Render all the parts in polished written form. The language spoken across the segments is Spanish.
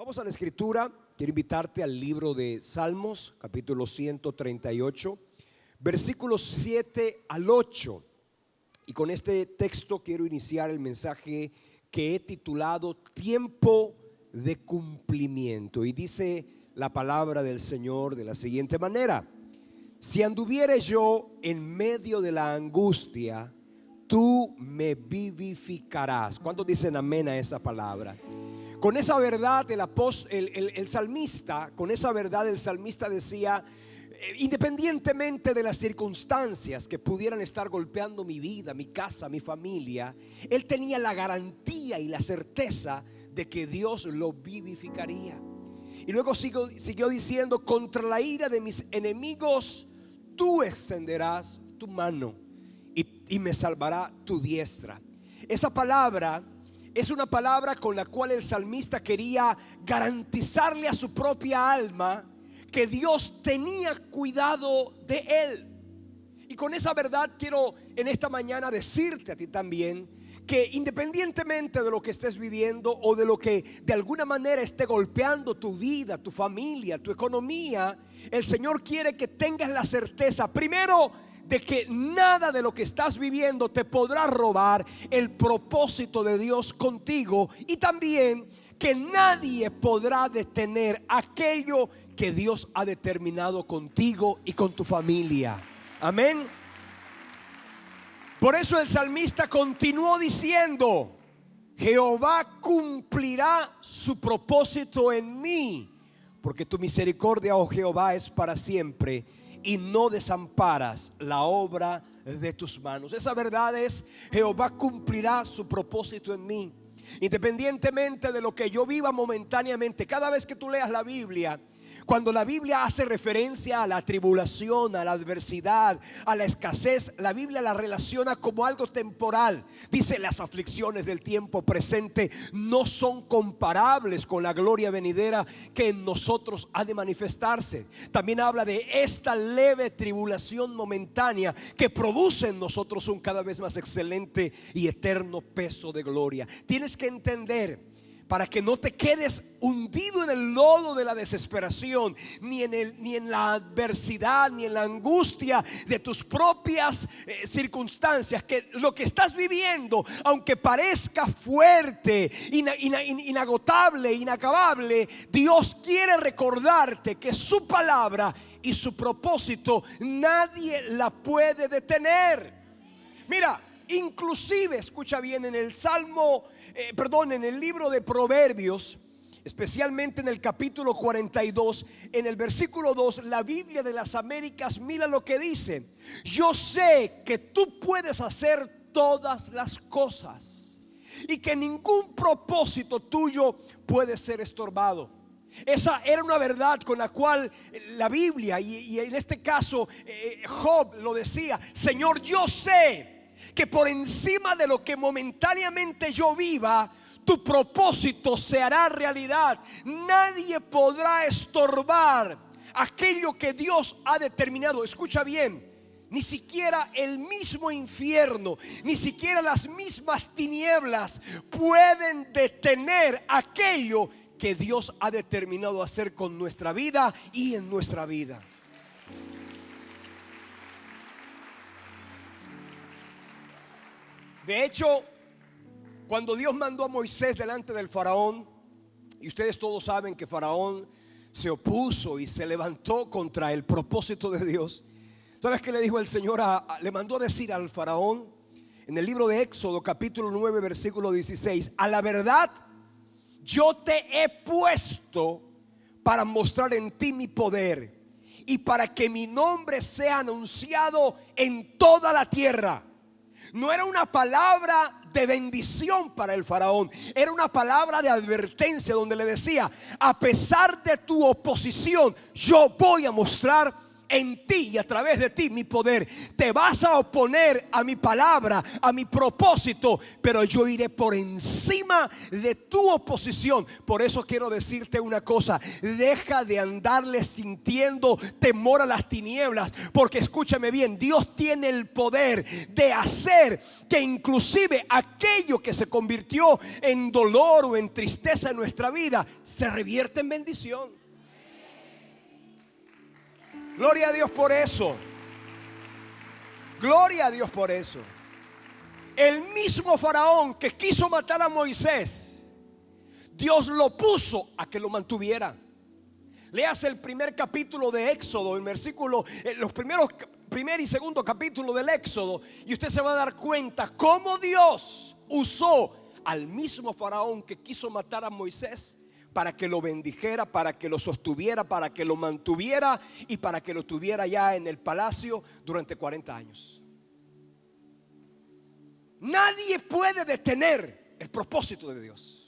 Vamos a la escritura. Quiero invitarte al libro de Salmos, capítulo 138, versículos 7 al 8. Y con este texto quiero iniciar el mensaje que he titulado Tiempo de cumplimiento. Y dice la palabra del Señor de la siguiente manera: si anduviere yo en medio de la angustia, tú me vivificarás. ¿Cuántos dicen amén a esa palabra? Con esa verdad el salmista, con esa verdad el salmista decía, independientemente de las circunstancias que pudieran estar golpeando mi vida, mi casa, mi familia, él tenía la garantía y la certeza de que Dios lo vivificaría. Y luego siguió diciendo: contra la ira de mis enemigos tú extenderás tu mano y me salvará tu diestra. Esa palabra es una palabra con la cual el salmista quería garantizarle a su propia alma que Dios tenía cuidado de él. Y con esa verdad quiero en esta mañana decirte a ti también que independientemente de lo que estés viviendo o de lo que de alguna manera esté golpeando tu vida, tu familia, tu economía, el Señor quiere que tengas la certeza, primero, de que nada de lo que estás viviendo te podrá robar el propósito de Dios contigo, y también que nadie podrá detener aquello que Dios ha determinado contigo y con tu familia. Amén. Por eso el salmista continuó diciendo: Jehová cumplirá su propósito en mí, porque tu misericordia, oh Jehová, es para siempre, y no desamparas la obra de tus manos. Esa verdad es: Jehová cumplirá su propósito en mí. Independientemente de lo que yo viva momentáneamente, cada vez que tú leas la Biblia, cuando la Biblia hace referencia a la tribulación, a la adversidad, a la escasez, la Biblia la relaciona como algo temporal. Dice: las aflicciones del tiempo presente no son comparables con la gloria venidera que en nosotros ha de manifestarse. También habla de esta leve tribulación momentánea que produce en nosotros un cada vez más excelente y eterno peso de gloria. Tienes que entender, para que no te quedes hundido en el lodo de la desesperación, ni en la adversidad, ni en la angustia de tus propias circunstancias, que lo que estás viviendo, aunque parezca fuerte, inagotable, inacabable, Dios quiere recordarte que su palabra y su propósito nadie la puede detener. Mira, inclusive, escucha bien, en el libro de Proverbios, especialmente en el capítulo 42, en el versículo 2, la Biblia de las Américas, mira lo que dice: yo sé que tú puedes hacer todas las cosas y que ningún propósito tuyo puede ser estorbado. Esa era una verdad con la cual la Biblia, y en este caso Job lo decía: Señor, yo sé que por encima de lo que momentáneamente yo viva, tu propósito se hará realidad. Nadie podrá estorbar aquello que Dios ha determinado. Escucha bien, ni siquiera el mismo infierno, ni siquiera las mismas tinieblas pueden detener aquello que Dios ha determinado hacer con nuestra vida y en nuestra vida. De hecho, cuando Dios mandó a Moisés delante del faraón, y ustedes todos saben que Faraón se opuso y se levantó contra el propósito de Dios, ¿sabes qué le dijo el Señor? Le mandó a decir al faraón en el libro de Éxodo capítulo 9 versículo 16: a la verdad yo te he puesto para mostrar en ti mi poder y para que mi nombre sea anunciado en toda la tierra. No era una palabra de bendición para el faraón, era una palabra de advertencia, donde le decía: a pesar de tu oposición, yo voy a mostrar en ti y a través de ti mi poder. Te vas a oponer a mi palabra, a mi propósito, pero yo iré por encima de tu oposición. Por eso quiero decirte una cosa: deja de andarle sintiendo temor a las tinieblas, porque escúchame bien, Dios tiene el poder de hacer que inclusive aquello que se convirtió en dolor o en tristeza en nuestra vida se revierte en bendición. Gloria a Dios por eso. Gloria a Dios por eso. El mismo faraón que quiso matar a Moisés, Dios lo puso a que lo mantuviera. Leas el primer capítulo de Éxodo, el versículo, los primer y segundo capítulo del Éxodo, y usted se va a dar cuenta cómo Dios usó al mismo faraón que quiso matar a Moisés para que lo bendijera, para que lo sostuviera, para que lo mantuviera y para que lo tuviera ya en el palacio durante 40 años. Nadie puede detener el propósito de Dios.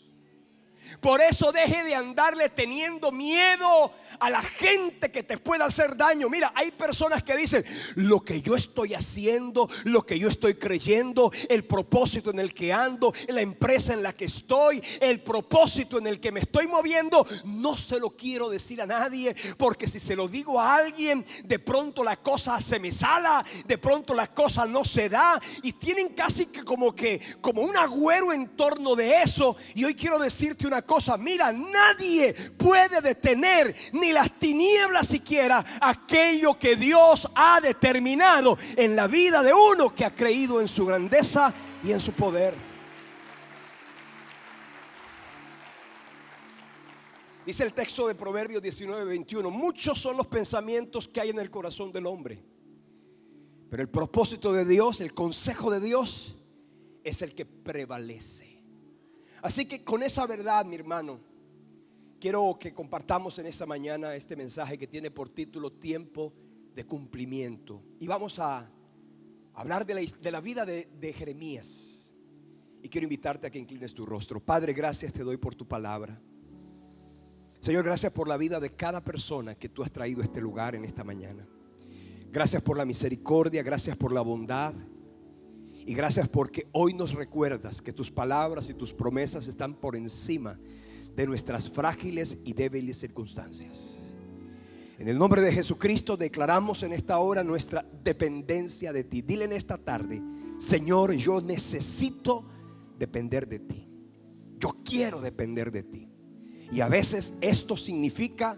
Por eso deje de andarle teniendo miedo a la gente que te pueda hacer daño. Mira, hay personas que dicen: lo que yo estoy haciendo, lo que yo estoy creyendo, el propósito en el que ando, la empresa en la que estoy, el propósito en el que me estoy moviendo, no se lo quiero decir a nadie, porque si se lo digo a alguien, de pronto la cosa se me sala, de pronto la cosa no se da, y tienen casi que como un agüero en torno de eso. Y hoy quiero decirte una cosa: mira, nadie puede detener, ni las tinieblas siquiera, aquello que Dios ha determinado en la vida de uno que ha creído en su grandeza y en su poder. Dice el texto de Proverbios 19:21: muchos son los pensamientos que hay en el corazón del hombre, pero el propósito de Dios, el consejo de Dios, es el que prevalece. Así que con esa verdad, mi hermano, quiero que compartamos en esta mañana este mensaje que tiene por título Tiempo de Cumplimiento. Y vamos a hablar de la vida de Jeremías. Y quiero invitarte a que inclines tu rostro. Padre, gracias te doy por tu palabra. Señor, gracias por la vida de cada persona que tú has traído a este lugar en esta mañana. Gracias por la misericordia, gracias por la bondad. Y gracias porque hoy nos recuerdas que tus palabras y tus promesas están por encima de nuestras frágiles y débiles circunstancias. En el nombre de Jesucristo declaramos en esta hora nuestra dependencia de ti. Dile en esta tarde: Señor, yo necesito depender de ti. Yo quiero depender de ti. Y a veces esto significa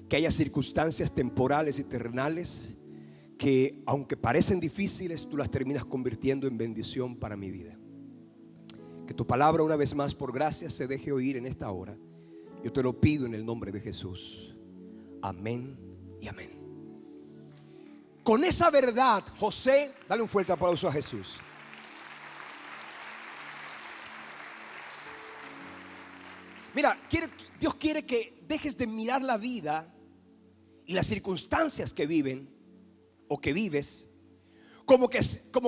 que haya circunstancias temporales y terrenales que, aunque parecen difíciles, tú las terminas convirtiendo en bendición para mi vida. Que tu palabra una vez más, por gracia, se deje oír en esta hora. Yo te lo pido en el nombre de Jesús. Amén y amén. Con esa verdad, José, dale un fuerte aplauso a Jesús. Mira, Dios quiere que dejes de mirar la vida y las circunstancias que viven o que vives como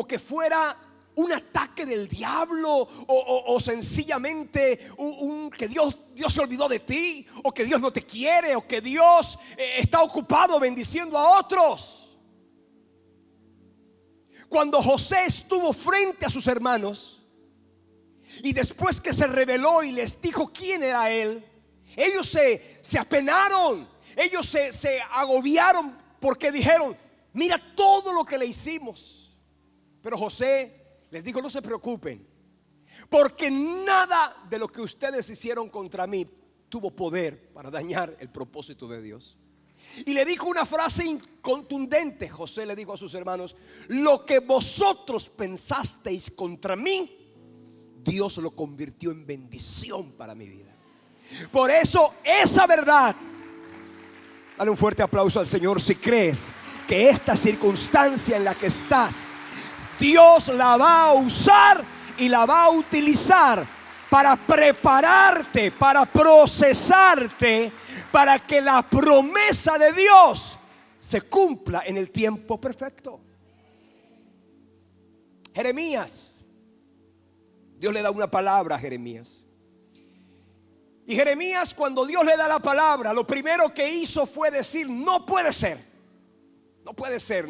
que fuera un ataque del diablo, o sencillamente que Dios se olvidó de ti, o que Dios no te quiere, o que Dios está ocupado bendiciendo a otros. Cuando José estuvo frente a sus hermanos y después que se reveló y les dijo quién era él, ellos se apenaron, ellos se agobiaron, porque dijeron: mira todo lo que le hicimos. Pero José les dijo: no se preocupen, porque nada de lo que ustedes hicieron contra mí tuvo poder para dañar el propósito de Dios. Y le dijo una frase contundente. José le dijo a sus hermanos: lo que vosotros pensasteis contra mí, Dios lo convirtió en bendición para mi vida. Por eso esa verdad, dale un fuerte aplauso al Señor si crees que esta circunstancia en la que estás, Dios la va a usar y la va a utilizar para prepararte, para procesarte, para que la promesa de Dios se cumpla en el tiempo perfecto. Jeremías, Dios le da una palabra a Jeremías. Y Jeremías, cuando Dios le da la palabra, lo primero que hizo fue decir: no puede ser. No puede ser.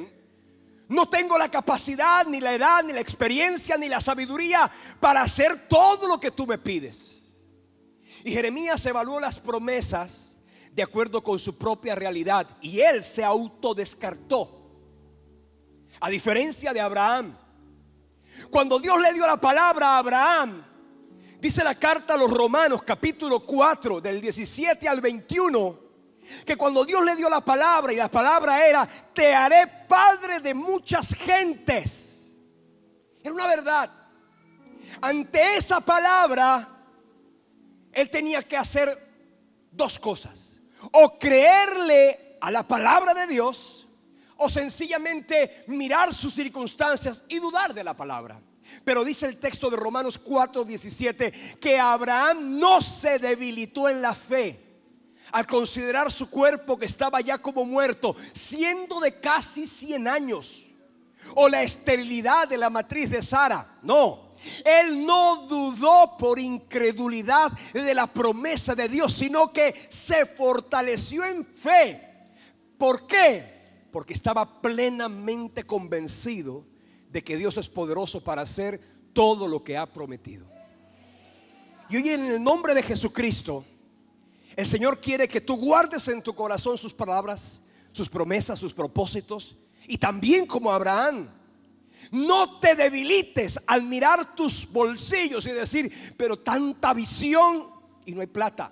No tengo la capacidad, ni la edad, ni la experiencia, ni la sabiduría para hacer todo lo que tú me pides. Y Jeremías evaluó las promesas de acuerdo con su propia realidad, y él se autodescartó. A diferencia de Abraham, cuando Dios le dio la palabra a Abraham, dice la carta a los Romanos capítulo 4 del 17 al 21, que cuando Dios le dio la palabra, y la palabra era: te haré padre de muchas gentes. Era una verdad. Ante esa palabra, él tenía que hacer dos cosas: o creerle a la palabra de Dios, o sencillamente mirar sus circunstancias y dudar de la palabra. Pero dice el texto de Romanos 4:17 que Abraham no se debilitó en la fe al considerar su cuerpo, que estaba ya como muerto, siendo de casi 100 años, o la esterilidad de la matriz de Sara. No, él no dudó por incredulidad de la promesa de Dios, sino que se fortaleció en fe. ¿Por qué? Porque estaba plenamente convencido de que Dios es poderoso para hacer todo lo que ha prometido. Y hoy, en el nombre de Jesucristo, el Señor quiere que tú guardes en tu corazón sus palabras, sus promesas, sus propósitos. Y también, como Abraham, no te debilites al mirar tus bolsillos y decir: pero tanta visión y no hay plata,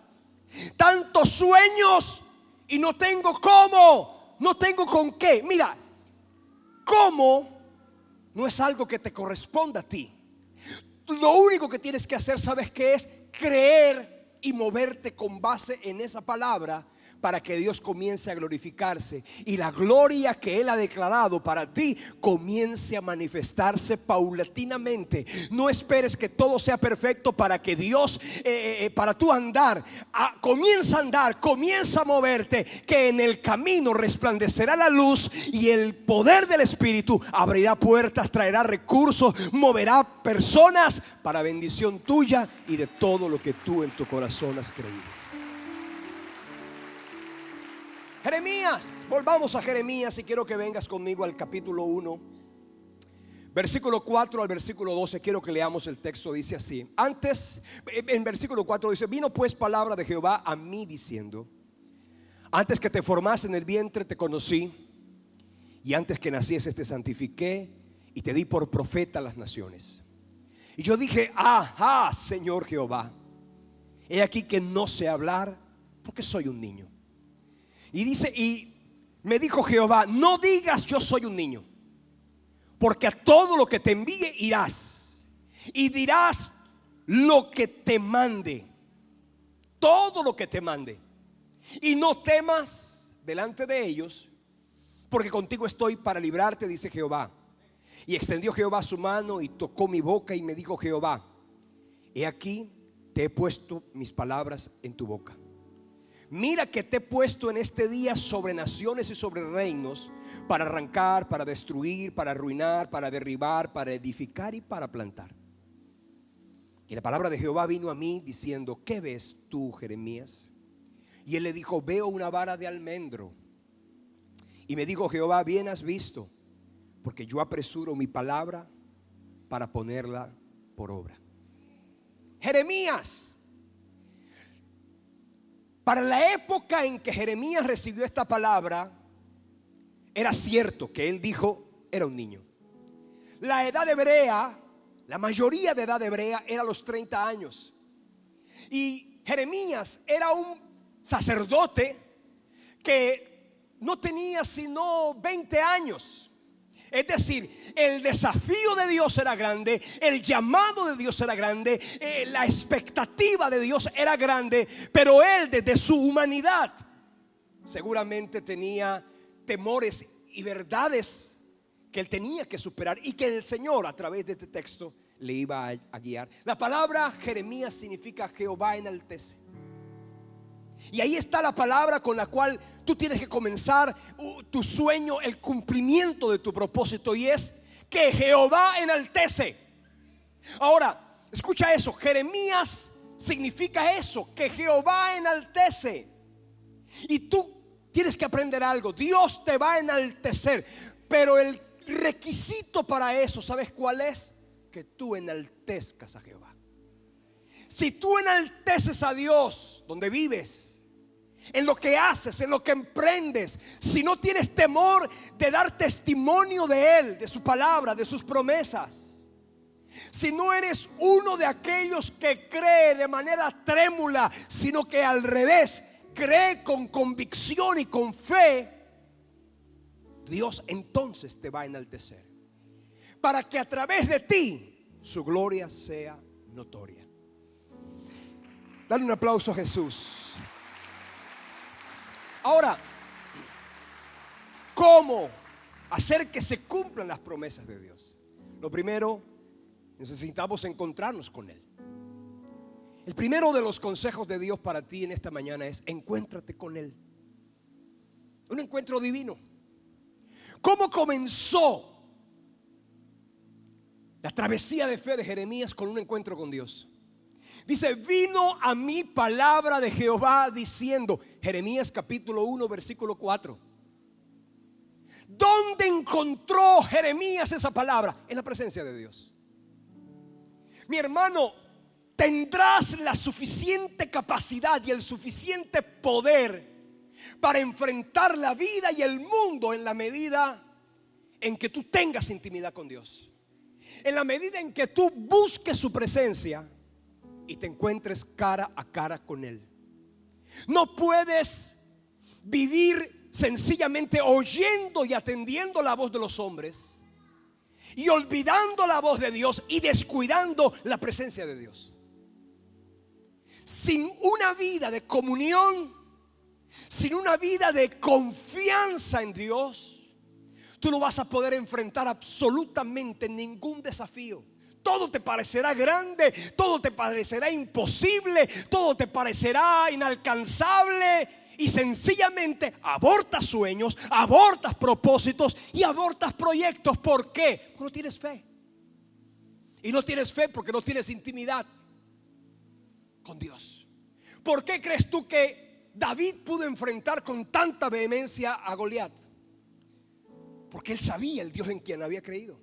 tantos sueños y no tengo cómo, no tengo con qué. Mira, cómo no es algo que te corresponda a ti. Lo único que tienes que hacer, ¿sabes qué es? Creer y moverte con base en esa palabra, para que Dios comience a glorificarse y la gloria que Él ha declarado para ti comience a manifestarse paulatinamente. No esperes que todo sea perfecto para que Dios, para tú andar, comienza a andar, comienza a moverte, que en el camino resplandecerá la luz y el poder del Espíritu abrirá puertas, traerá recursos, moverá personas para bendición tuya y de todo lo que tú en tu corazón has creído. Jeremías, volvamos a Jeremías, y quiero que vengas conmigo al capítulo 1, versículo 4 al versículo 12. Quiero que leamos el texto. Dice así. Antes, en versículo 4 dice: vino pues palabra de Jehová a mí diciendo: antes que te formase en el vientre te conocí, y antes que nacieses te santifiqué y te di por profeta a las naciones. Y yo dije: ajá, Señor Jehová, he aquí que no sé hablar, porque soy un niño. Y dice: y me dijo Jehová: no digas yo soy un niño, porque a todo lo que te envíe irás y dirás lo que te mande, todo lo que te mande, y no temas delante de ellos, porque contigo estoy para librarte, dice Jehová. Y extendió Jehová su mano y tocó mi boca, y me dijo Jehová: he aquí te he puesto mis palabras en tu boca. Mira que te he puesto en este día sobre naciones y sobre reinos, para arrancar, para destruir, para arruinar, para derribar, para edificar y para plantar. Y la palabra de Jehová vino a mí diciendo: ¿qué ves tú, Jeremías? Y él le dijo: veo una vara de almendro. Y me dijo Jehová: bien has visto, porque yo apresuro mi palabra para ponerla por obra. Jeremías, para la época en que Jeremías recibió esta palabra, era cierto que él dijo era un niño. La edad hebrea, la mayoría de edad hebrea era los 30 años. Y Jeremías era un sacerdote que no tenía sino 20 años. Es decir, el desafío de Dios era grande, el llamado de Dios era grande, la expectativa de Dios era grande, pero él, desde su humanidad, seguramente tenía temores y verdades que él tenía que superar, y que el Señor, a través de este texto, le iba a guiar. La palabra Jeremías significa Jehová enaltece. Y ahí está la palabra con la cual tú tienes que comenzar tu sueño, el cumplimiento de tu propósito, y es que Jehová enaltece. Ahora, escucha eso. Jeremías significa eso, que Jehová enaltece. Y tú tienes que aprender algo. Dios te va a enaltecer, pero el requisito para eso, ¿sabes cuál es? Que tú enaltezcas a Jehová. Si tú enalteces a Dios donde vives, en lo que haces, en lo que emprendes, si no tienes temor de dar testimonio de Él, de su palabra, de sus promesas, si no eres uno de aquellos que cree de manera trémula, sino que al revés, cree con convicción y con fe, Dios entonces te va a enaltecer, para que a través de ti su gloria sea notoria. Dale un aplauso a Jesús. Ahora, ¿cómo hacer que se cumplan las promesas de Dios? Lo primero, necesitamos encontrarnos con Él. El primero de los consejos de Dios para ti en esta mañana es: encuéntrate con Él. Un encuentro divino. ¿Cómo comenzó la travesía de fe de Jeremías? Con un encuentro con Dios. Dice: vino a mí palabra de Jehová diciendo. Jeremías capítulo 1 versículo 4. ¿Dónde encontró Jeremías esa palabra? En la presencia de Dios. Mi hermano, tendrás la suficiente capacidad y el suficiente poder para enfrentar la vida y el mundo en la medida en que tú tengas intimidad con Dios, en la medida en que tú busques su presencia y te encuentres cara a cara con Él. No puedes vivir sencillamente oyendo y atendiendo la voz de los hombres y olvidando la voz de Dios y descuidando la presencia de Dios. Sin una vida de comunión, sin una vida de confianza en Dios, tú no vas a poder enfrentar absolutamente ningún desafío. Todo te parecerá grande, todo te parecerá imposible, todo te parecerá inalcanzable, y sencillamente abortas sueños, abortas propósitos y abortas proyectos. ¿Por qué? Porque no tienes fe. Y no tienes fe porque no tienes intimidad con Dios. ¿Por qué crees tú que David pudo enfrentar con tanta vehemencia a Goliat? Porque él sabía el Dios en quien había creído.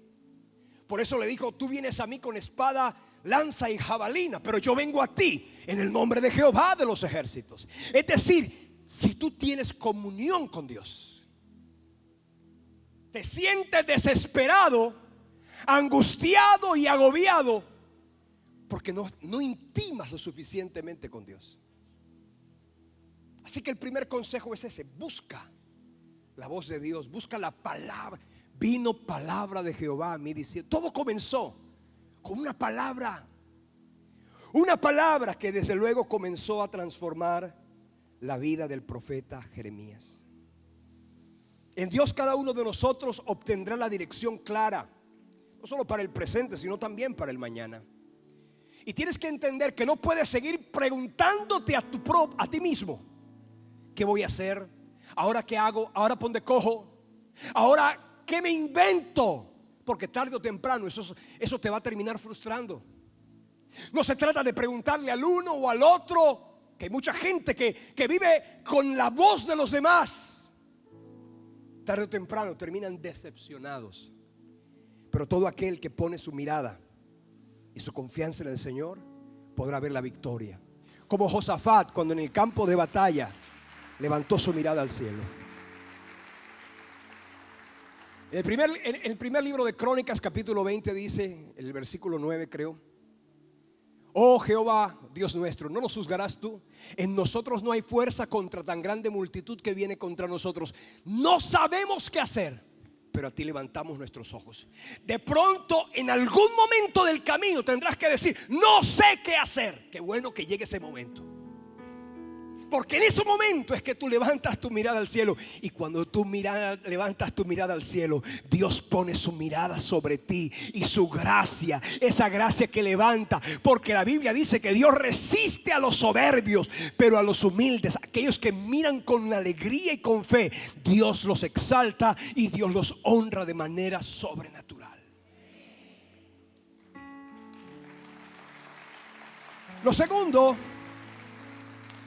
Por eso le dijo: tú vienes a mí con espada, lanza y jabalina, pero yo vengo a ti en el nombre de Jehová de los ejércitos. Es decir, si tú tienes comunión con Dios, te sientes desesperado, angustiado y agobiado porque no intimas lo suficientemente con Dios. Así que el primer consejo es ese: busca la voz de Dios, busca la palabra. Vino palabra de Jehová a mí diciendo. Todo comenzó con una palabra que desde luego comenzó a transformar la vida del profeta Jeremías. En Dios cada uno de nosotros obtendrá la dirección clara, no solo para el presente, sino también para el mañana. Y tienes que entender que no puedes seguir preguntándote a ti mismo: ¿qué voy a hacer? ¿Ahora qué hago? ¿Ahora por dónde cojo? ¿Ahora qué me invento? Porque tarde o temprano eso te va a terminar frustrando. No se trata de preguntarle al uno o al otro, que hay mucha gente que vive con la voz de los demás. Tarde o temprano terminan decepcionados. Pero todo aquel que pone su mirada y su confianza en el Señor podrá ver la victoria. Como Josafat, cuando en el campo de batalla levantó su mirada al cielo. En el primer libro de Crónicas, capítulo 20, dice, en el versículo 9 creo: oh Jehová, Dios nuestro, ¿no nos juzgarás tú? En nosotros no hay fuerza contra tan grande multitud que viene contra nosotros. No sabemos qué hacer, pero a ti levantamos nuestros ojos. De pronto, en algún momento del camino tendrás que decir: no sé qué hacer. Qué bueno que llegue ese momento, porque en ese momento es que tú levantas tu mirada al cielo. Y cuando tú levantas tu mirada al cielo, Dios pone su mirada sobre ti y su gracia, esa gracia que levanta. Porque la Biblia dice que Dios resiste a los soberbios, pero a los humildes, aquellos que miran con alegría y con fe, Dios los exalta y Dios los honra de manera sobrenatural. Lo segundo: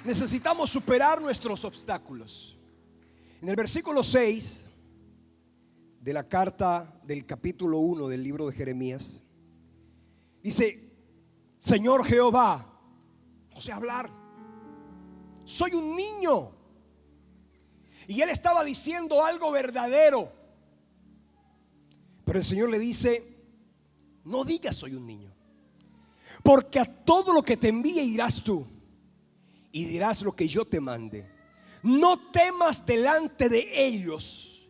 necesitamos superar nuestros obstáculos. En el versículo 6 de la carta del capítulo 1 del libro de Jeremías, dice: Señor Jehová, no sé hablar, soy un niño. Y él estaba diciendo algo verdadero, pero el Señor le dice: no digas soy un niño, porque a todo lo que te envíe irás tú, y dirás lo que yo te mande. No temas delante de ellos,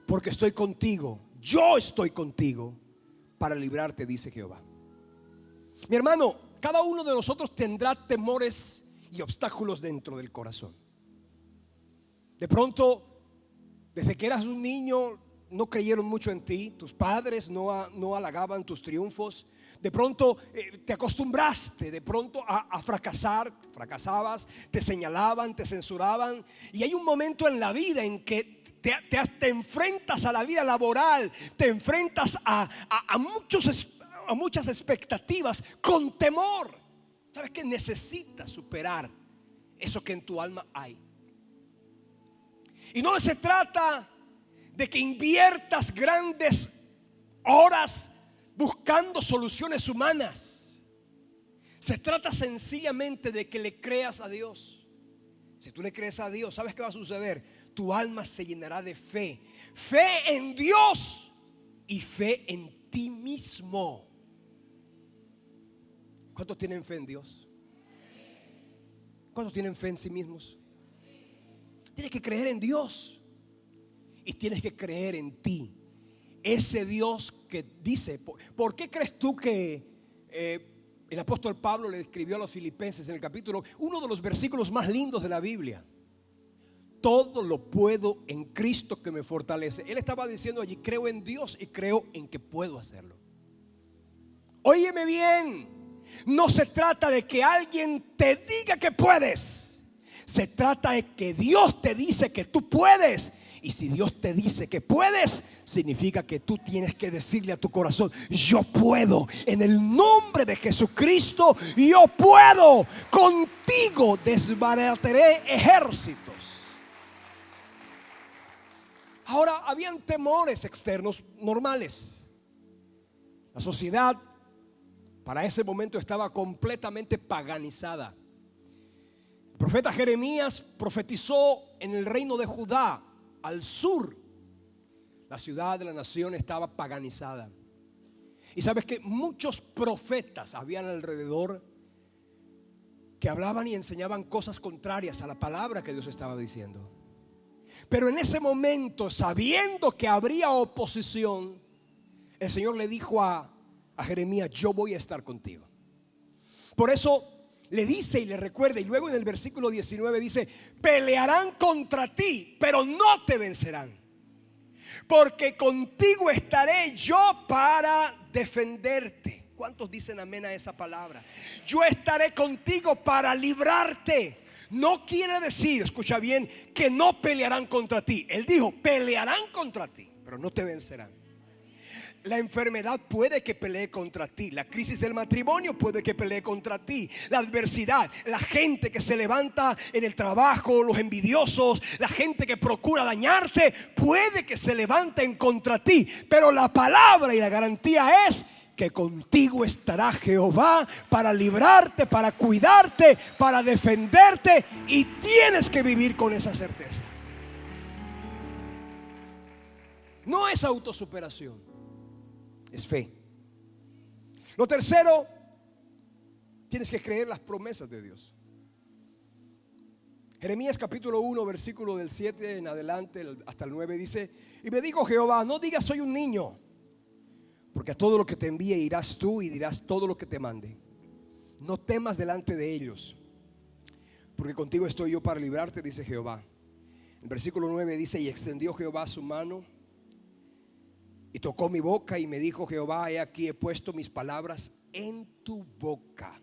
porque estoy contigo. Yo estoy contigo para librarte, dice Jehová. Mi hermano, cada uno de nosotros tendrá temores y obstáculos dentro del corazón. De pronto, desde que eras un niño, no creyeron mucho en ti. Tus padres no halagaban tus triunfos. De pronto te acostumbraste de pronto a fracasar. Fracasabas, te señalaban, te censuraban. Y hay un momento en la vida en que te enfrentas a la vida laboral, te enfrentas a muchas expectativas con temor. ¿Sabes que necesitas superar eso que en tu alma hay? Y no se trata de que inviertas grandes horas buscando soluciones humanas. Se trata sencillamente de que le creas a Dios. Si tú le crees a Dios, ¿sabes qué va a suceder? Tu alma se llenará de fe. Fe en Dios y fe en ti mismo. ¿Cuántos tienen fe en Dios? ¿Cuántos tienen fe en sí mismos? Tienes que creer en Dios y tienes que creer en ti. Ese Dios que dice, ¿por qué crees tú que el apóstol Pablo le escribió a los filipenses en el capítulo, uno de los versículos más lindos de la Biblia? Todo lo puedo en Cristo que me fortalece. Él estaba diciendo allí: creo en Dios y creo en que puedo hacerlo. Óyeme bien, no se trata de que alguien te diga que puedes. Se trata de que Dios te dice que tú puedes. Y si Dios te dice que puedes, significa que tú tienes que decirle a tu corazón: yo puedo, en el nombre de Jesucristo, yo puedo. Contigo desbarataré ejércitos. Ahora, habían temores externos normales. La sociedad para ese momento estaba completamente paganizada. El profeta Jeremías profetizó en el reino de Judá, al sur. La ciudad de la nación estaba paganizada. Y sabes que muchos profetas habían alrededor que hablaban y enseñaban cosas contrarias a la palabra que Dios estaba diciendo. Pero en ese momento, sabiendo que habría oposición, el Señor le dijo a Jeremías: yo voy a estar contigo. Por eso le dice y le recuerda, y luego en el versículo 19 dice: pelearán contra ti, pero no te vencerán, porque contigo estaré yo para defenderte. ¿Cuántos dicen amén a esa palabra? Yo estaré contigo para librarte. No quiere decir, escucha bien, que no pelearán contra ti. Él dijo: pelearán contra ti, pero no te vencerán. La enfermedad puede que pelee contra ti. La crisis del matrimonio puede que pelee contra ti. La adversidad, la gente que se levanta en el trabajo, los envidiosos, la gente que procura dañarte, puede que se levanten contra ti. Pero la palabra y la garantía es que contigo estará Jehová para librarte, para cuidarte, para defenderte. Y tienes que vivir con esa certeza. No es autosuperación, es fe. Lo tercero, tienes que creer las promesas de Dios. Jeremías capítulo 1, versículo del 7 en adelante hasta el 9 dice: y me dijo Jehová: no digas soy un niño, porque a todo lo que te envíe irás tú y dirás todo lo que te mande. No temas delante de ellos, porque contigo estoy yo para librarte, dice Jehová. El versículo 9 dice: y extendió Jehová su mano y tocó mi boca, y me dijo Jehová: he aquí, he puesto mis palabras en tu boca.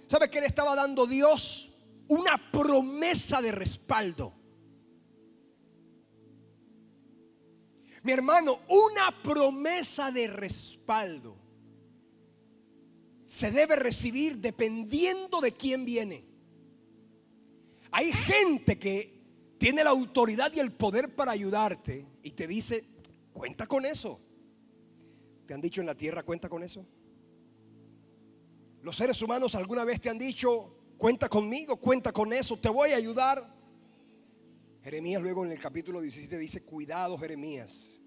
¿Sabe qué le estaba dando Dios? Una promesa de respaldo. Mi hermano, una promesa de respaldo se debe recibir dependiendo de quién viene. Hay gente que tiene la autoridad y el poder para ayudarte y te dice, cuenta con eso. ¿Te han dicho en la tierra, cuenta con eso? Los seres humanos alguna vez te han dicho, cuenta conmigo, cuenta con eso, te voy a ayudar. Jeremías luego en el capítulo 17 dice, cuidado Jeremías,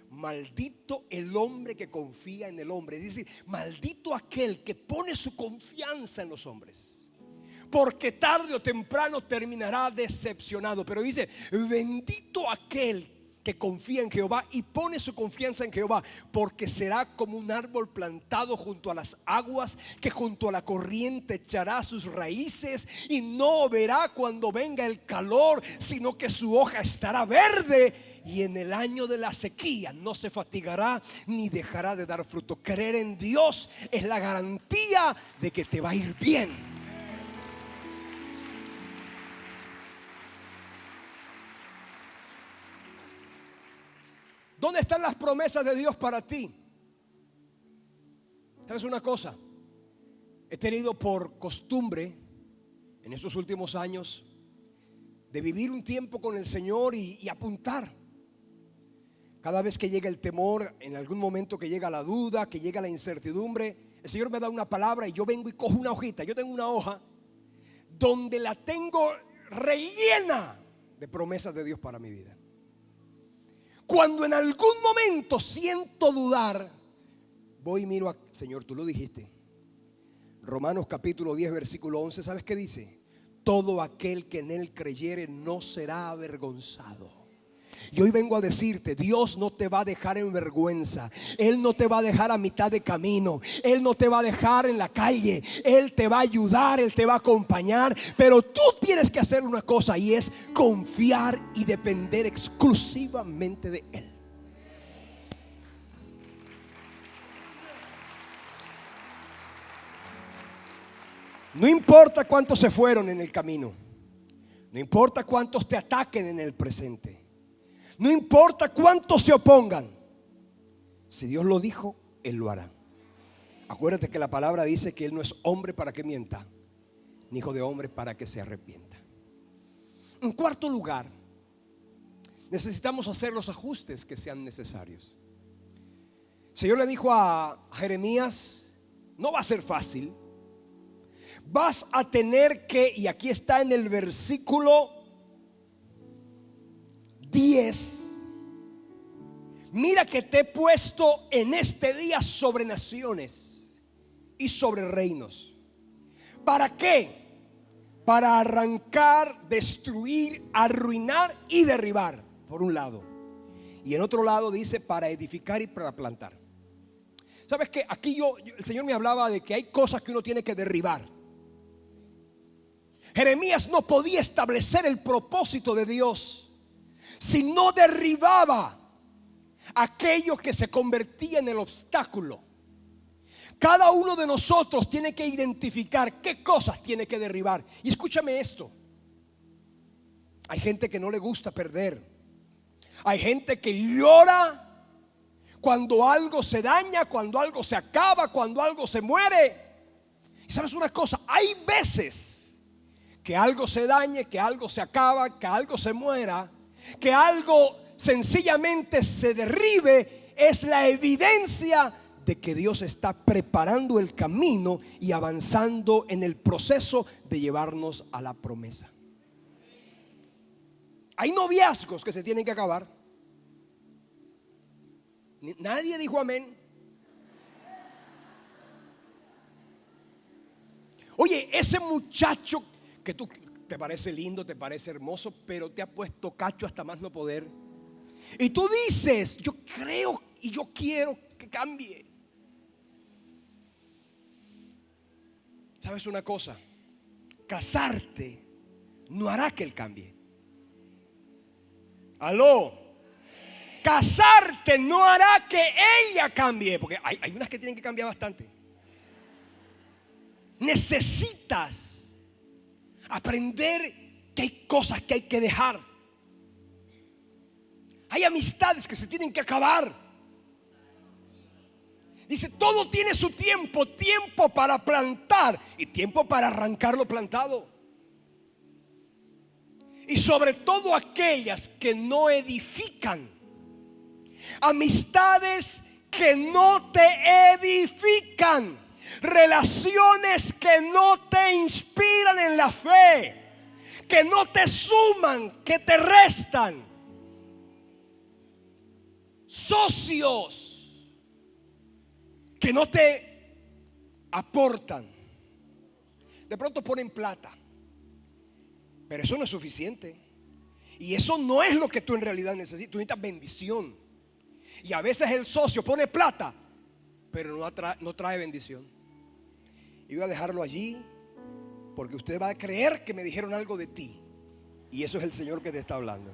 maldito el hombre que confía en el hombre. Es decir, maldito aquel que pone su confianza en los hombres, porque tarde o temprano terminará decepcionado. Pero dice, bendito aquel que confía en Jehová y pone su confianza en Jehová, porque será como un árbol plantado junto a las aguas, que junto a la corriente echará sus raíces y no verá cuando venga el calor, sino que su hoja estará verde, y en el año de la sequía no se fatigará ni dejará de dar fruto. Creer en Dios es la garantía de que te va a ir bien. ¿Dónde están las promesas de Dios para ti? ¿Sabes una cosa? He tenido por costumbre en estos últimos años de vivir un tiempo con el Señor y apuntar. Cada vez que llega el temor, en algún momento que llega la duda, que llega la incertidumbre, el Señor me da una palabra y yo vengo y cojo una hojita. Yo tengo una hoja donde la tengo rellena de promesas de Dios para mi vida. Cuando en algún momento siento dudar, voy y miro a Señor, tú lo dijiste. Romanos capítulo 10 versículo 11, ¿sabes qué dice? Todo aquel que en él creyere no será avergonzado. Y hoy vengo a decirte, Dios no te va a dejar en vergüenza. Él no te va a dejar a mitad de camino. Él no te va a dejar en la calle. Él te va a ayudar, Él te va a acompañar. Pero tú tienes que hacer una cosa, y es confiar y depender exclusivamente de Él. No importa cuántos se fueron en el camino. No importa cuántos te ataquen en el presente. No importa cuántos se opongan. Si Dios lo dijo, Él lo hará. Acuérdate que la palabra dice que Él no es hombre para que mienta, ni hijo de hombre para que se arrepienta. En cuarto lugar, necesitamos hacer los ajustes que sean necesarios. El Señor le dijo a Jeremías, no va a ser fácil. Vas a tener que, y aquí está en el versículo 10, mira que te he puesto en este día sobre naciones y sobre reinos. ¿Para qué? Para arrancar, destruir, arruinar y derribar, por un lado. Y en otro lado dice para edificar y para plantar. ¿Sabes qué? Aquí el Señor me hablaba de que hay cosas que uno tiene que derribar. Jeremías no podía establecer el propósito de Dios si no derribaba aquello que se convertía en el obstáculo. Cada uno de nosotros tiene que identificar qué cosas tiene que derribar. Y escúchame esto: hay gente que no le gusta perder. Hay gente que llora cuando algo se daña, cuando algo se acaba, cuando algo se muere. Y sabes una cosa, hay veces que algo se dañe, que algo se acaba, que algo se muera, que algo sencillamente se derribe, es la evidencia de que Dios está preparando el camino y avanzando en el proceso de llevarnos a la promesa. Hay noviazgos que se tienen que acabar. Nadie dijo amén. Oye, ese muchacho que tú te parece lindo, te parece hermoso, pero te ha puesto cacho hasta más no poder. Y tú dices, yo creo y yo quiero que cambie. ¿Sabes una cosa? Casarte no hará que él cambie. Aló. Casarte no hará que ella cambie, porque hay unas que tienen que cambiar bastante. Necesitas aprender que hay cosas que hay que dejar. Hay amistades que se tienen que acabar. Dice, todo tiene su tiempo, tiempo para plantar y tiempo para arrancar lo plantado. y sobre todo aquellas que no edifican. Amistades que no te edifican, relaciones que no te inspiran en la fe, que no te suman, que te restan. Socios que no te aportan. De pronto ponen plata, pero eso no es suficiente. Y eso no es lo que tú en realidad necesitas. Tú necesitas bendición. Y a veces el socio pone plata, pero no trae bendición. Y voy a dejarlo allí, porque usted va a creer que me dijeron algo de ti. Y eso es el Señor que te está hablando.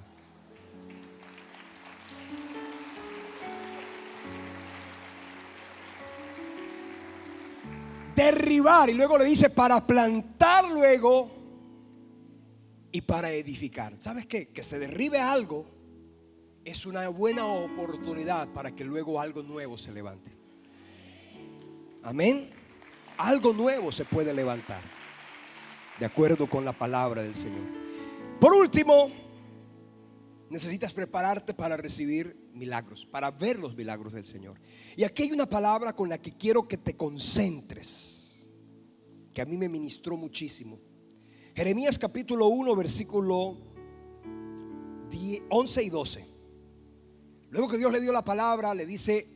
Derribar, y luego le dice para plantar luego y para edificar. ¿Sabes qué? Que se derribe algo es una buena oportunidad para que luego algo nuevo se levante. Amén. Algo nuevo se puede levantar de acuerdo con la palabra del Señor. Por último, necesitas prepararte para recibir milagros, para ver los milagros del Señor. Y aquí hay una palabra con la que quiero que te concentres, que a mí me ministró muchísimo. Jeremías capítulo 1, versículo 11 y 12. Luego que Dios le dio la palabra, le dice: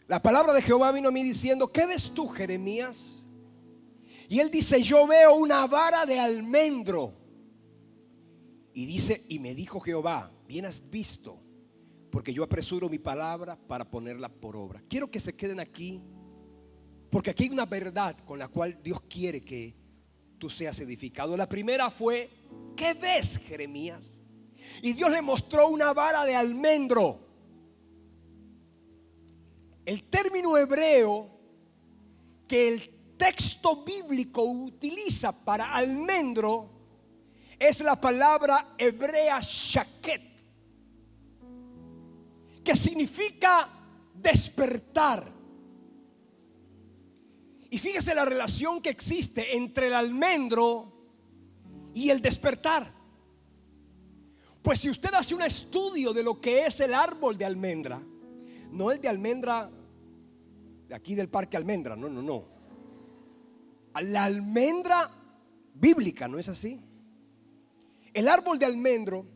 la palabra de Jehová vino a mí diciendo: ¿qué ves tú, Jeremías? Y él dice: yo veo una vara de almendro. Y dice: y me dijo Jehová: bien has visto, porque yo apresuro mi palabra para ponerla por obra. Quiero que se queden aquí, porque aquí hay una verdad con la cual Dios quiere que tú seas edificado. La primera fue: ¿qué ves, Jeremías? Y Dios le mostró una vara de almendro. El término hebreo que el texto bíblico utiliza para almendro es la palabra hebrea shaket, que significa despertar. Y fíjese la relación que existe entre el almendro y el despertar. Pues si usted hace un estudio de lo que es el árbol de almendra, no el de almendra de aquí del Parque Almendra, no. La almendra bíblica, ¿no es así? El árbol de almendro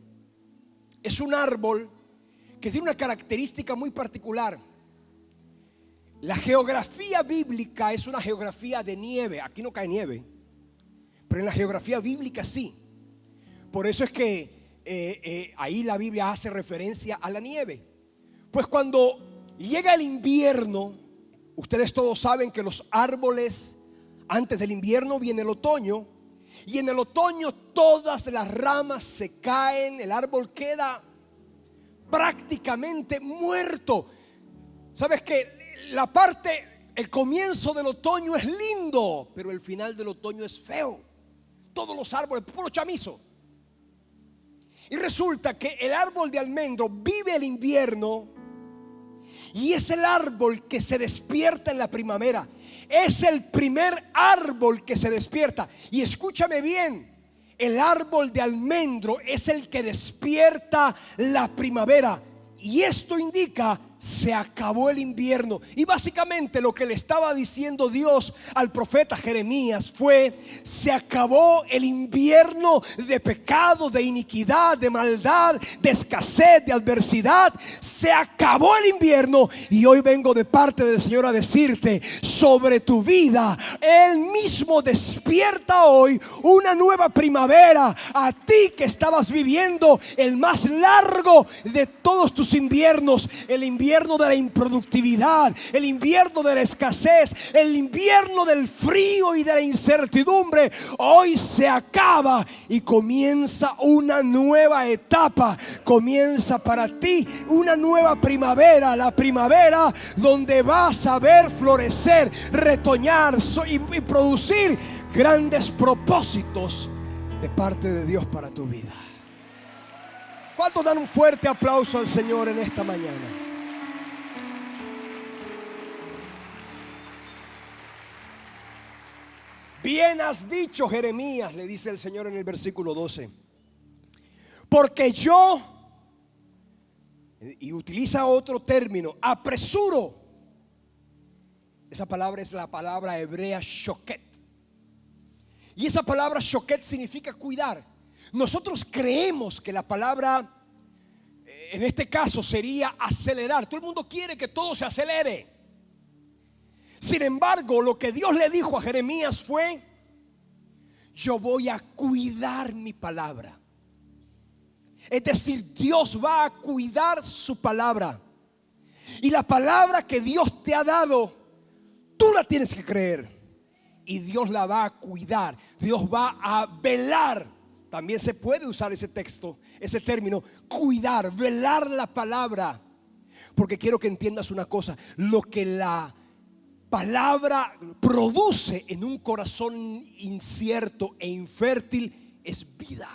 es un árbol que tiene una característica muy particular. La geografía bíblica es una geografía de nieve. Aquí no cae nieve, pero en la geografía bíblica sí. Por eso es que ahí la Biblia hace referencia a la nieve. Pues cuando llega el invierno, ustedes todos saben que los árboles, antes del invierno viene el otoño, y en el otoño todas las ramas se caen, el árbol queda prácticamente muerto. ¿Sabes qué? El comienzo del otoño es lindo, pero el final del otoño es feo. Todos los árboles, puro chamizo. Y resulta que el árbol de almendro vive el invierno y es el árbol que se despierta en la primavera. Es el primer árbol que se despierta. Y escúchame bien, el árbol de almendro es el que despierta la primavera. Y esto indica: se acabó el invierno. Y básicamente lo que le estaba diciendo Dios al profeta Jeremías fue: se acabó el invierno de pecado, de iniquidad, de maldad, de escasez, de adversidad. Se acabó el invierno y hoy vengo de parte del Señor a decirte: sobre tu vida Él mismo despierta hoy una nueva primavera. A ti que estabas viviendo el más largo de todos tus inviernos, el invierno de la improductividad, el invierno de la escasez, el invierno del frío y de la incertidumbre, hoy se acaba y comienza una nueva etapa. Comienza para ti una nueva primavera, la primavera donde vas a ver florecer, retoñar y producir grandes propósitos de parte de Dios para tu vida. ¿Cuántos dan un fuerte aplauso al Señor en esta mañana? Bien has dicho, Jeremías, le dice el Señor en el versículo 12. Porque yo, y utiliza otro término, apresuro. Esa palabra es la palabra hebrea shoket. Y esa palabra shoket significa cuidar. Nosotros creemos que la palabra en este caso sería acelerar. Todo el mundo quiere que todo se acelere. Sin embargo, lo que Dios le dijo a Jeremías fue: yo voy a cuidar mi palabra. Es decir, Dios va a cuidar su palabra. Y la palabra que Dios te ha dado, tú la tienes que creer. Y Dios la va a cuidar. Dios va a velar. También se puede usar ese texto, ese término, cuidar, velar la palabra. Porque quiero que entiendas una cosa: lo que la palabra produce en un corazón incierto e infértil es vida.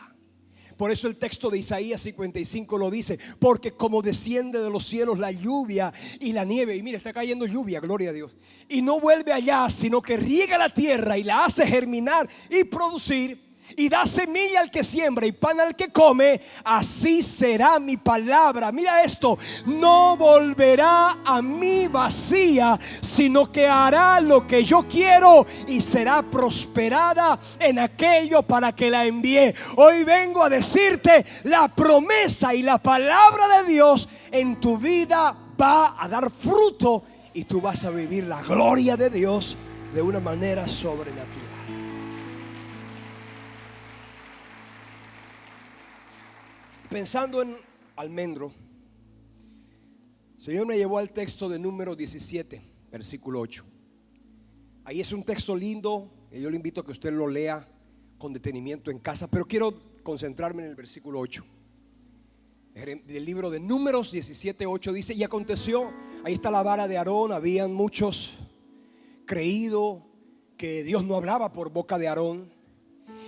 Por eso el texto de Isaías 55 lo dice: porque como desciende de los cielos la lluvia y la nieve, y mira, está cayendo lluvia, gloria a Dios, y no vuelve allá, sino que riega la tierra y la hace germinar y producir, y da semilla al que siembra y pan al que come, así será mi palabra. Mira esto: no volverá a mí vacía, sino que hará lo que yo quiero y será prosperada en aquello para que la envié. Hoy vengo a decirte: la promesa y la palabra de Dios en tu vida va a dar fruto, y tú vas a vivir la gloria de Dios de una manera sobrenatural. Pensando en almendro, el Señor me llevó al texto de Números 17, versículo 8. Ahí es un texto lindo, y yo le invito a que usted lo lea con detenimiento en casa, pero quiero concentrarme en el versículo 8 del libro de Números 17, 8. Dice: y aconteció, ahí está la vara de Aarón. Habían muchos creído que Dios no hablaba por boca de Aarón,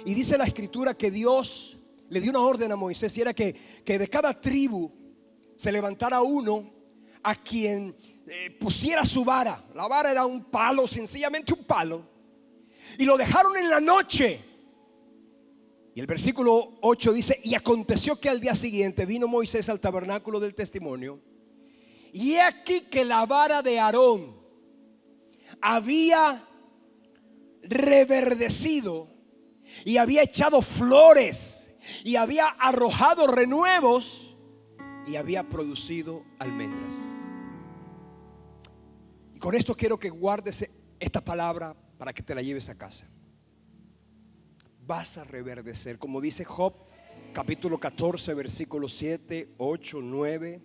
y dice la escritura que Dios le dio una orden a Moisés, y era que de cada tribu se levantara uno a quien pusiera su vara. La vara era un palo, sencillamente un palo, y lo dejaron en la noche. Y el versículo 8 dice: y aconteció que al día siguiente vino Moisés al tabernáculo del testimonio, y he aquí que la vara de Aarón había reverdecido y había echado flores y había arrojado renuevos y había producido almendras. Y con esto quiero que guardes esta palabra para que te la lleves a casa. Vas a reverdecer, como dice Job capítulo 14 versículos 7, 8, 9.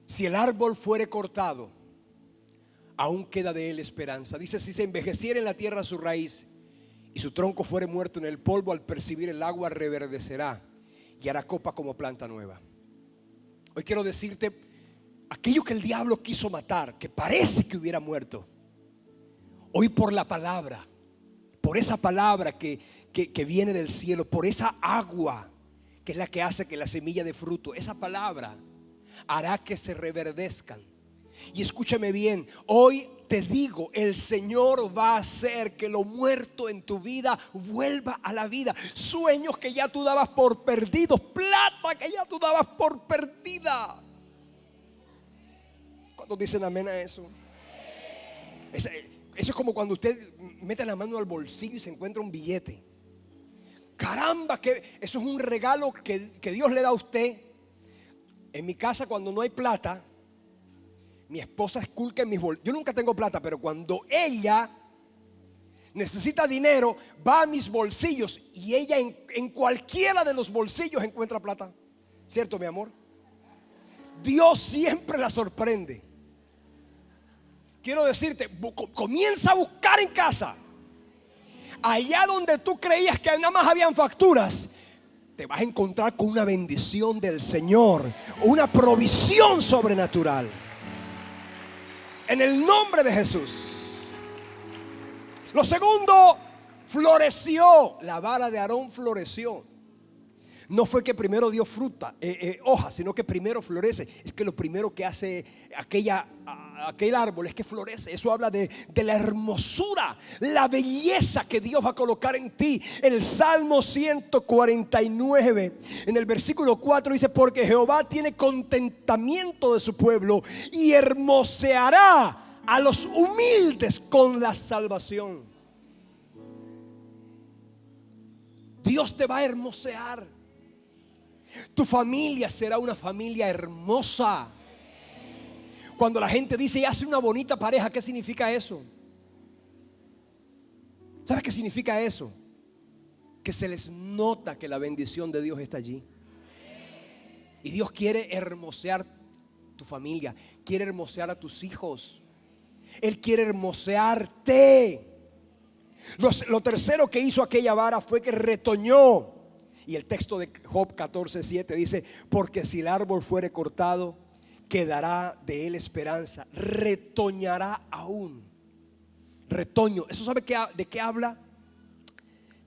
Si el árbol fuere cortado, aún queda de él esperanza. Dice: si se envejeciera en la tierra su raíz y su tronco fuere muerto en el polvo, al percibir el agua reverdecerá y hará copa como planta nueva. Hoy quiero decirte: aquello que el diablo quiso matar, que parece que hubiera muerto, hoy por la palabra, por esa palabra que viene del cielo, por esa agua que es la que hace que la semilla dé fruto, esa palabra hará que se reverdezcan. Y escúchame bien, hoy te digo: el Señor va a hacer que lo muerto en tu vida vuelva a la vida. Sueños que ya tú dabas por perdidos, plata que ya tú dabas por perdida. ¿Cuántos dicen amén a eso? Eso es como cuando usted mete la mano al bolsillo y se encuentra un billete. Caramba, que eso es un regalo que Dios le da a usted. En mi casa, cuando no hay plata, mi esposa esculca en mis bolsillos. Yo nunca tengo plata, pero cuando ella necesita dinero, va a mis bolsillos, y ella en cualquiera de los bolsillos encuentra plata. ¿Cierto, mi amor? Dios siempre la sorprende. Quiero decirte, comienza a buscar en casa. Allá donde tú creías que nada más habían facturas, te vas a encontrar con una bendición del Señor, una provisión sobrenatural. En el nombre de Jesús. Lo segundo, floreció. La vara de Aarón floreció. no fue que primero dio fruta, hojas, sino que primero florece. Es que lo primero que hace aquel árbol es que florece. Eso habla de la hermosura, la belleza que Dios va a colocar en ti. El Salmo 149, en el versículo 4 dice: porque Jehová tiene contentamiento de su pueblo y hermoseará a los humildes con la salvación. Dios te va a hermosear. Tu familia será una familia hermosa. Cuando la gente dice: y hace una bonita pareja, ¿qué significa eso? ¿Sabes qué significa eso? Que se les nota que la bendición de Dios está allí. Y Dios quiere hermosear tu familia, quiere hermosear a tus hijos. Él quiere hermosearte. Lo tercero que hizo aquella vara fue que retoñó. Y el texto de Job 14:7 dice: porque si el árbol fuere cortado, quedará de él esperanza, retoñará aún. Retoño, ¿eso sabe de qué habla?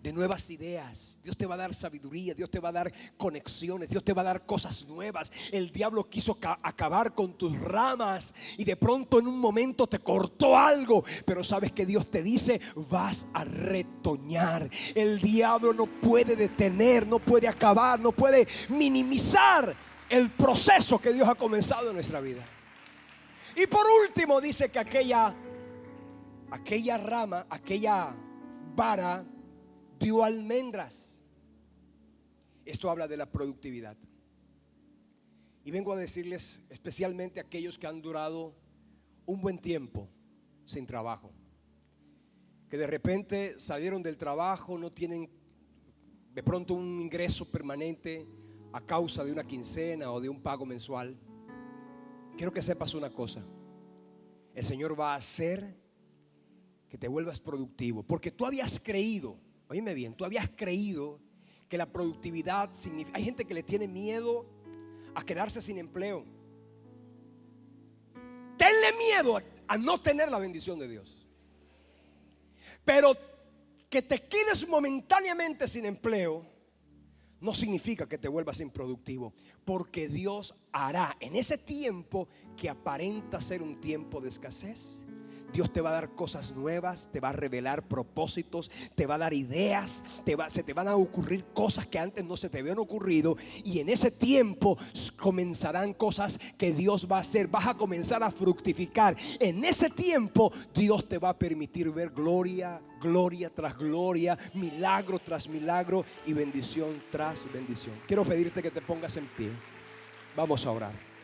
De nuevas ideas. Dios te va a dar sabiduría, Dios te va a dar conexiones, Dios te va a dar cosas nuevas. El diablo quiso acabar con tus ramas y de pronto en un momento te cortó algo, pero sabes que Dios te dice: vas a retoñar. El diablo no puede detener, no puede acabar, no puede minimizar el proceso que Dios ha comenzado en nuestra vida. Y por último dice que aquella rama, aquella vara dio almendras. Esto habla de la productividad. Y vengo a decirles, especialmente a aquellos que han durado un buen tiempo sin trabajo, que de repente salieron del trabajo, no tienen de pronto un ingreso permanente a causa de una quincena o de un pago mensual. Quiero que sepas una cosa: el Señor va a hacer que te vuelvas productivo, porque tú habías creído, oíme bien, tú habías creído que la productividad significa. Hay gente que le tiene miedo a quedarse sin empleo. Tenle miedo a no tener la bendición de Dios. Pero que te quedes momentáneamente sin empleo no significa que te vuelvas improductivo, porque Dios hará en ese tiempo que aparenta ser un tiempo de escasez. Dios te va a dar cosas nuevas, te va a revelar propósitos, te va a dar ideas, se te van a ocurrir cosas que antes no se te habían ocurrido. Y en ese tiempo comenzarán cosas que Dios va a hacer. Vas a comenzar a fructificar. En ese tiempo Dios te va a permitir ver gloria, gloria tras gloria, milagro tras milagro y bendición tras bendición. Quiero pedirte que te pongas en pie. Vamos a orar.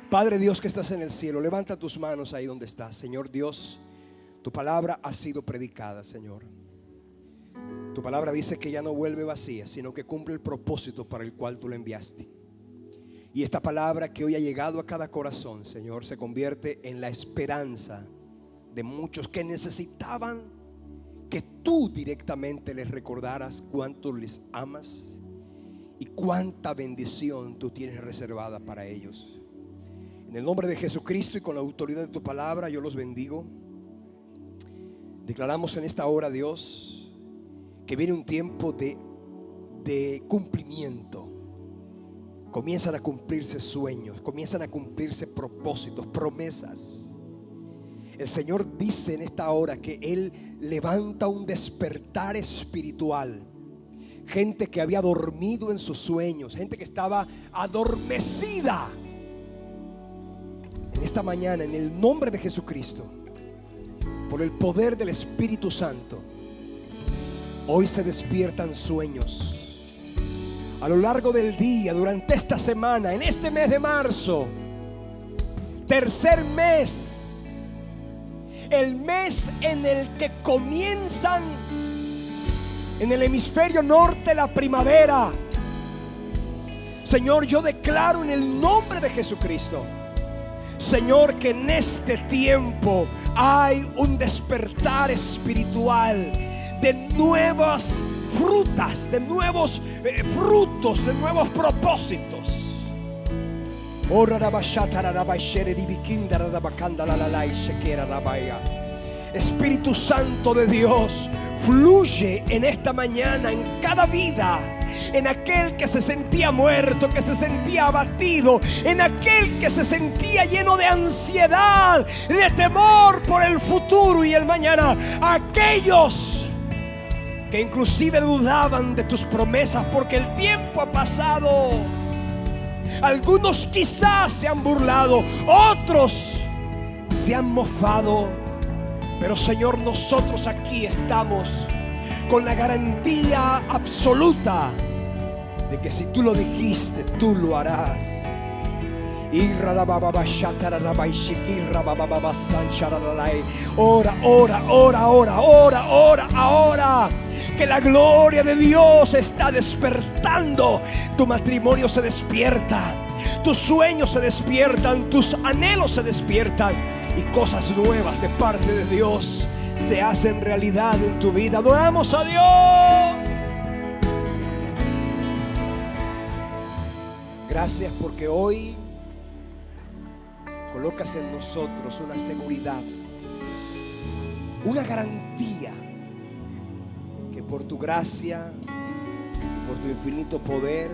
Padre Dios que estás en el cielo, levanta tus manos ahí donde estás. Señor Dios, tu palabra ha sido predicada, Señor. Tu palabra dice que ya no vuelve vacía, sino que cumple el propósito para el cual tú la enviaste. Y esta palabra que hoy ha llegado a cada corazón, Señor, se convierte en la esperanza de muchos que necesitaban que tú directamente les recordaras cuánto les amas y cuánta bendición tú tienes reservada para ellos. En el nombre de Jesucristo y con la autoridad de tu palabra, yo los bendigo. Declaramos en esta hora, Dios, que viene un tiempo de cumplimiento. Comienzan a cumplirse sueños, comienzan a cumplirse propósitos, promesas. El Señor dice en esta hora que Él levanta un despertar espiritual. Gente que había dormido en sus sueños, gente que estaba adormecida. En esta mañana, en el nombre de Jesucristo, por el poder del Espíritu Santo, hoy se despiertan sueños. A lo largo del día, durante esta semana, en este mes de marzo, tercer mes, el mes en el que comienzan en el hemisferio norte la primavera. Señor, yo declaro en el nombre de Jesucristo, Señor, que en este tiempo hay un despertar espiritual de nuevas frutas, de nuevos frutos, de nuevos propósitos. Espíritu Santo de Dios, Fluye en esta mañana en cada vida, en aquel que se sentía muerto, que se sentía abatido, en aquel que se sentía lleno de ansiedad, de temor por el futuro y el mañana. Aquellos que inclusive dudaban de tus promesas porque el tiempo ha pasado. Algunos quizás se han burlado, otros se han mofado. Pero Señor, nosotros aquí estamos con la garantía absoluta de que si tú lo dijiste, tú lo harás. Ora, ora, ora, ora, ora, ora, ahora. Que la gloria de Dios está despertando. Tu matrimonio se despierta, tus sueños se despiertan, tus anhelos se despiertan, y cosas nuevas de parte de Dios se hacen realidad en tu vida. Adoramos a Dios. Gracias porque hoy colocas en nosotros una seguridad, una garantía que por tu gracia y por tu infinito poder,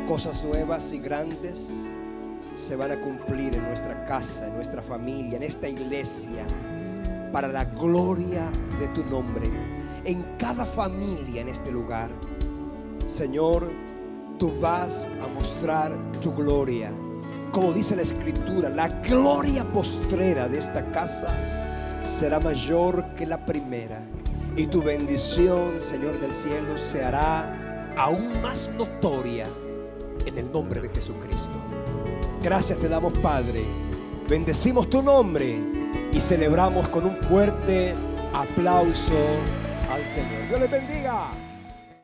cosas nuevas y grandes se van a cumplir en nuestra casa, en nuestra familia, en esta iglesia, para la gloria de tu nombre, en cada familia en este lugar. Señor, tú vas a mostrar tu gloria. Como dice la Escritura, la gloria postrera de esta casa será mayor que la primera. Y tu bendición, Señor del cielo, se hará aún más notoria en el nombre de Jesucristo. Gracias te damos, Padre. Bendecimos tu nombre y celebramos con un fuerte aplauso al Señor. Dios les bendiga.